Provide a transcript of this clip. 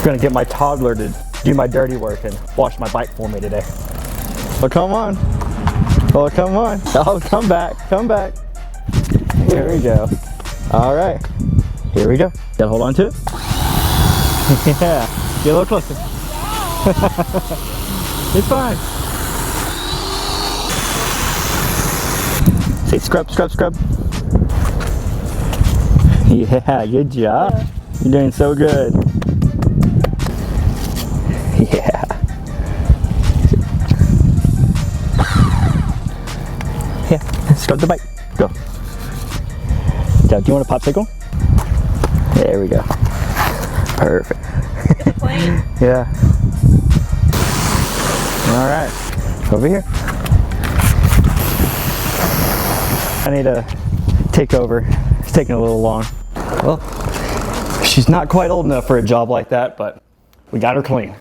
gonna get my toddler to do my dirty work and wash my bike for me today. Oh, come on. Oh, come on. Oh, come back. Come back. Here we go. All right. Here we go. Gotta hold on to it. Yeah. Get a little closer. It's fine. Say scrub, scrub, scrub. Yeah, good job. You're doing so good. Yeah. Yeah, scrub the bike. Go. Do you want a popsicle? There we go. Perfect. Get the plane. Yeah. All right. Over here. I need to take over. It's taking a little long. Well, she's not quite old enough for a job like that, but we got her clean.